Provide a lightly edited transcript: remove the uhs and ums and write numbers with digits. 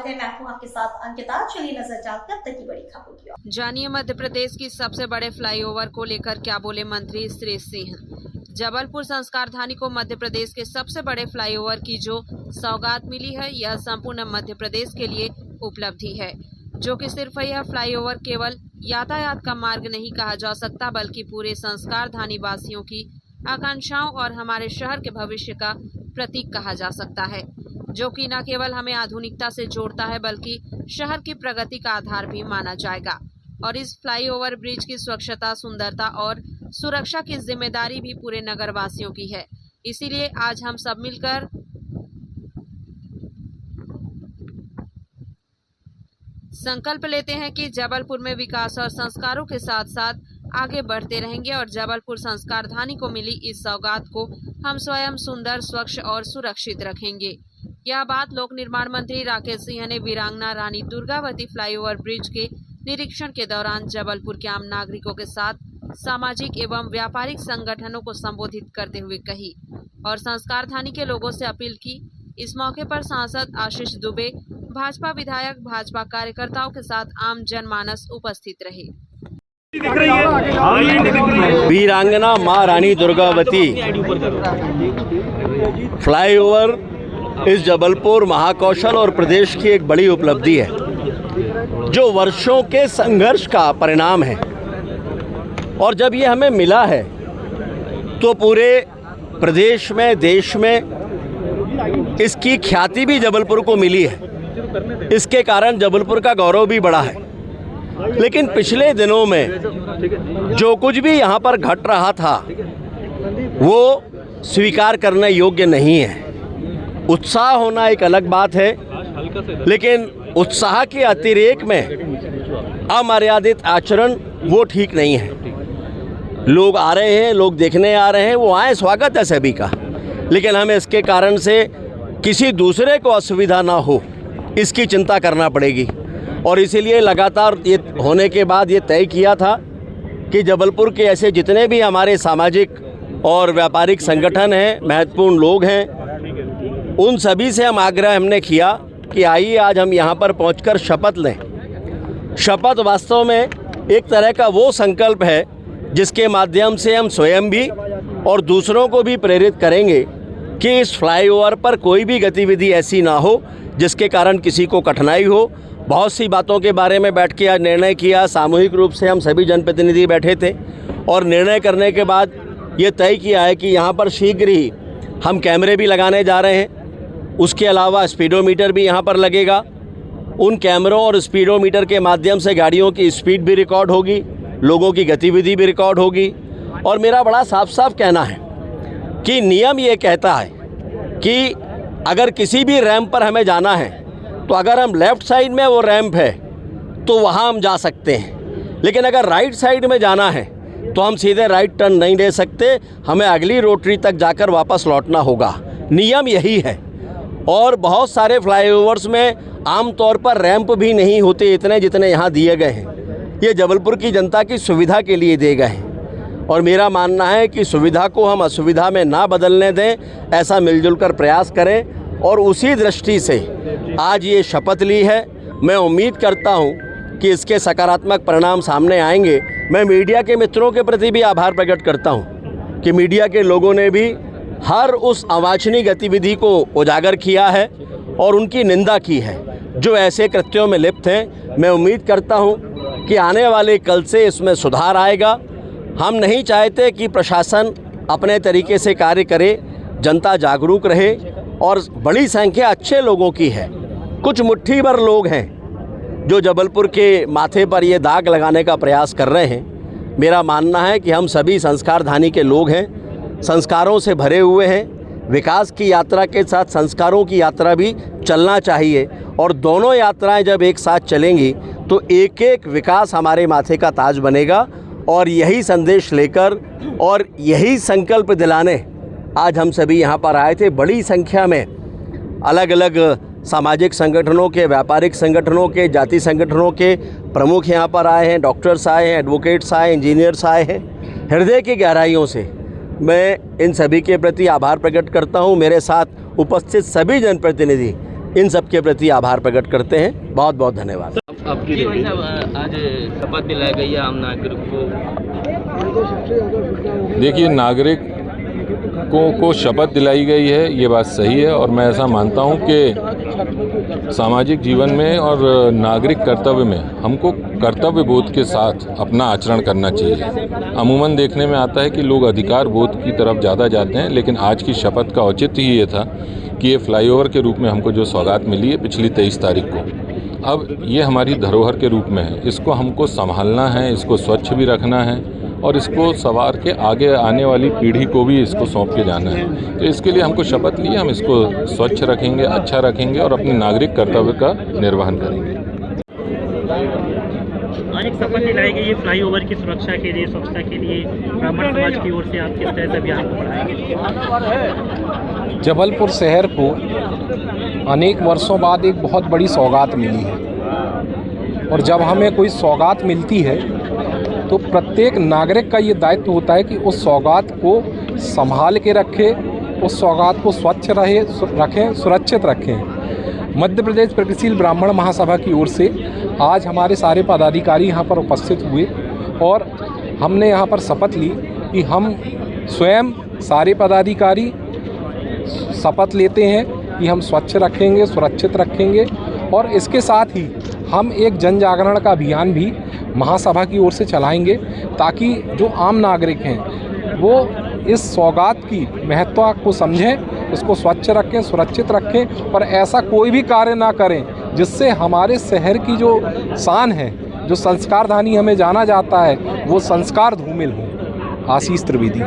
स्वागत है। मैं हूं आपके साथ अंकिता। चलिए नजर डालते हैं अब तक की बड़ी खबरों की। जानिए मध्य प्रदेश की सबसे बड़े फ्लाईओवर को लेकर क्या बोले मंत्री श्री सिंह। जबलपुर संस्कार धानी को मध्य प्रदेश के सबसे बड़े फ्लाईओवर की जो सौगात मिली है, यह संपूर्ण मध्य प्रदेश के लिए उपलब्धि है, जो कि सिर्फ यह फ्लाईओवर केवल यातायात का मार्ग नहीं कहा जा सकता, बल्कि पूरे संस्कार धानी वासियों की आकांक्षाओं और हमारे शहर के भविष्य का प्रतीक कहा जा सकता है, जो कि न केवल हमें आधुनिकता से जोड़ता है, बल्कि शहर की प्रगति का आधार भी माना जाएगा। और इस फ्लाईओवर ब्रिज की स्वच्छता, सुंदरता और सुरक्षा की जिम्मेदारी भी पूरे नगर वासियों की है। इसीलिए आज हम सब मिलकर संकल्प लेते हैं कि जबलपुर में विकास और संस्कारों के साथ साथ आगे बढ़ते रहेंगे और जबलपुर संस्कार धानी को मिली इस सौगात को हम स्वयं सुंदर, स्वच्छ और सुरक्षित रखेंगे। यह बात लोक निर्माण मंत्री राकेश सिंह ने वीरांगना रानी दुर्गावती फ्लाईओवर ब्रिज के निरीक्षण के दौरान जबलपुर के आम नागरिकों के साथ सामाजिक एवं व्यापारिक संगठनों को संबोधित करते हुए कही और संस्कार धानी के लोगों से अपील की। इस मौके पर सांसद आशीष दुबे, भाजपा विधायक, भाजपा कार्यकर्ताओं के साथ आम जनमानस उपस्थित रहे। वीरांगना मां रानी दुर्गावती फ्लाईओवर इस जबलपुर, महाकौशल और प्रदेश की एक बड़ी उपलब्धि है, जो वर्षों के संघर्ष का परिणाम है। और जब ये हमें मिला है तो पूरे प्रदेश में, देश में इसकी ख्याति भी जबलपुर को मिली है। इसके कारण जबलपुर का गौरव भी बढ़ा है। लेकिन पिछले दिनों में जो कुछ भी यहाँ पर घट रहा था वो स्वीकार करने योग्य नहीं है। उत्साह होना एक अलग बात है, लेकिन उत्साह के अतिरेक में अमर्यादित आचरण वो ठीक नहीं है। लोग आ रहे हैं, लोग देखने आ रहे हैं, वो आए, स्वागत है सभी का, लेकिन हमें इसके कारण से किसी दूसरे को असुविधा ना हो, इसकी चिंता करना पड़ेगी। और इसीलिए लगातार ये होने के बाद ये तय किया था कि जबलपुर के ऐसे जितने भी हमारे सामाजिक और व्यापारिक संगठन हैं, महत्वपूर्ण लोग हैं, उन सभी से हम आग्रह हमने किया कि आइए आज हम यहाँ पर पहुँचकर शपथ लें। शपथ वास्तव में एक तरह का वो संकल्प है जिसके माध्यम से हम स्वयं भी और दूसरों को भी प्रेरित करेंगे कि इस फ्लाईओवर पर कोई भी गतिविधि ऐसी ना हो जिसके कारण किसी को कठिनाई हो। बहुत सी बातों के बारे में बैठ के आज निर्णय किया। सामूहिक रूप से हम सभी जनप्रतिनिधि बैठे थे और निर्णय करने के बाद ये तय किया है कि यहाँ पर शीघ्र ही हम कैमरे भी लगाने जा रहे हैं। उसके अलावा स्पीडोमीटर भी यहाँ पर लगेगा। उन कैमरों और स्पीडोमीटर के माध्यम से गाड़ियों की स्पीड भी रिकॉर्ड होगी, लोगों की गतिविधि भी रिकॉर्ड होगी। और मेरा बड़ा साफ साफ कहना है कि नियम ये कहता है कि अगर किसी भी रैंप पर हमें जाना है तो अगर हम लेफ़्ट साइड में वो रैंप है तो वहाँ हम जा सकते हैं, लेकिन अगर राइट साइड में जाना है तो हम सीधे राइट टर्न नहीं ले सकते, हमें अगली रोटरी तक जाकर वापस लौटना होगा। नियम यही है। और बहुत सारे फ्लाईओवर्स में आमतौर पर रैंप भी नहीं होते इतने जितने यहाँ दिए गए हैं। ये जबलपुर की जनता की सुविधा के लिए दिए गए हैं और मेरा मानना है कि सुविधा को हम असुविधा में ना बदलने दें, ऐसा मिलजुल कर प्रयास करें। और उसी दृष्टि से आज ये शपथ ली है। मैं उम्मीद करता हूँ कि इसके सकारात्मक परिणाम सामने आएंगे। मैं मीडिया के मित्रों के प्रति भी आभार प्रकट करता हूँ कि मीडिया के लोगों ने भी हर उस अवांछनीय गतिविधि को उजागर किया है और उनकी निंदा की है जो ऐसे कृत्यों में लिप्त हैं। मैं उम्मीद करता हूँ कि आने वाले कल से इसमें सुधार आएगा। हम नहीं चाहते कि प्रशासन अपने तरीके से कार्य करे, जनता जागरूक रहे और बड़ी संख्या अच्छे लोगों की है। कुछ मुट्ठी भर लोग हैं जो जबलपुर के माथे पर ये दाग लगाने का प्रयास कर रहे हैं। मेरा मानना है कि हम सभी संस्कार धानी के लोग हैं, संस्कारों से भरे हुए हैं। विकास की यात्रा के साथ संस्कारों की यात्रा भी चलना चाहिए और दोनों यात्राएं जब एक साथ चलेंगी तो एक एक विकास हमारे माथे का ताज बनेगा। और यही संदेश लेकर और यही संकल्प दिलाने आज हम सभी यहाँ पर आए थे। बड़ी संख्या में अलग अलग सामाजिक संगठनों के, व्यापारिक संगठनों के, जाति संगठनों के प्रमुख यहाँ पर आए हैं, डॉक्टर्स आए हैं, एडवोकेट्स आए, इंजीनियर्स आए हैं। हृदय की गहराइयों से मैं इन सभी के प्रति आभार प्रकट करता हूँ। मेरे साथ उपस्थित सभी जनप्रतिनिधि इन सब के प्रति आभार प्रकट करते हैं। बहुत बहुत धन्यवाद। जी भाई साहब, आज शपथ दिलाई गई है आम नागरिक को। देखिए, नागरिकों को शपथ दिलाई गई है, ये बात सही है और मैं ऐसा मानता हूँ कि सामाजिक जीवन में और नागरिक कर्तव्य में हमको कर्तव्य बोध के साथ अपना आचरण करना चाहिए। अमूमन देखने में आता है कि लोग अधिकार बोध की तरफ ज़्यादा जाते हैं, लेकिन आज की शपथ का औचित्य ही ये था कि ये फ्लाईओवर के रूप में हमको जो सौगात मिली है पिछली 23 तारीख को, अब ये हमारी धरोहर के रूप में है। इसको हमको संभालना है, इसको स्वच्छ भी रखना है और इसको संवार के आगे आने वाली पीढ़ी को भी इसको सौंप के जाना है। तो इसके लिए हमको शपथ ली, हम इसको स्वच्छ रखेंगे, अच्छा रखेंगे और अपने नागरिक कर्तव्य का निर्वहन करेंगे। आज एक शपथ दिलाई गई है फ्लाईओवर की सुरक्षा के लिए, स्वच्छता के लिए, ब्राह्मण समाज की ओर से आप किस तरह से अभियान को बढ़ाएंगे? जबलपुर शहर को अनेक वर्षों बाद एक बहुत बड़ी सौगात मिली है और जब हमें कोई सौगात मिलती है तो प्रत्येक नागरिक का ये दायित्व होता है कि उस सौगात को संभाल के रखे, उस सौगात को स्वच्छ रखें, सुरक्षित रखें। मध्य प्रदेश प्रगतिशील ब्राह्मण महासभा की ओर से आज हमारे सारे पदाधिकारी यहाँ पर उपस्थित हुए और हमने यहाँ पर शपथ ली कि हम स्वयं सारे पदाधिकारी शपथ लेते हैं कि हम स्वच्छ रखेंगे, सुरक्षित रखेंगे और इसके साथ ही हम एक जन जागरण का अभियान भी महासभा की ओर से चलाएंगे ताकि जो आम नागरिक हैं वो इस सौगात की महत्व को समझें, इसको स्वच्छ रखें, सुरक्षित रखें और ऐसा कोई भी कार्य ना करें जिससे हमारे शहर की जो शान है, जो संस्कारधानी हमें जाना जाता है, वो संस्कार धूमिल हो। आशीष त्रिवेदी।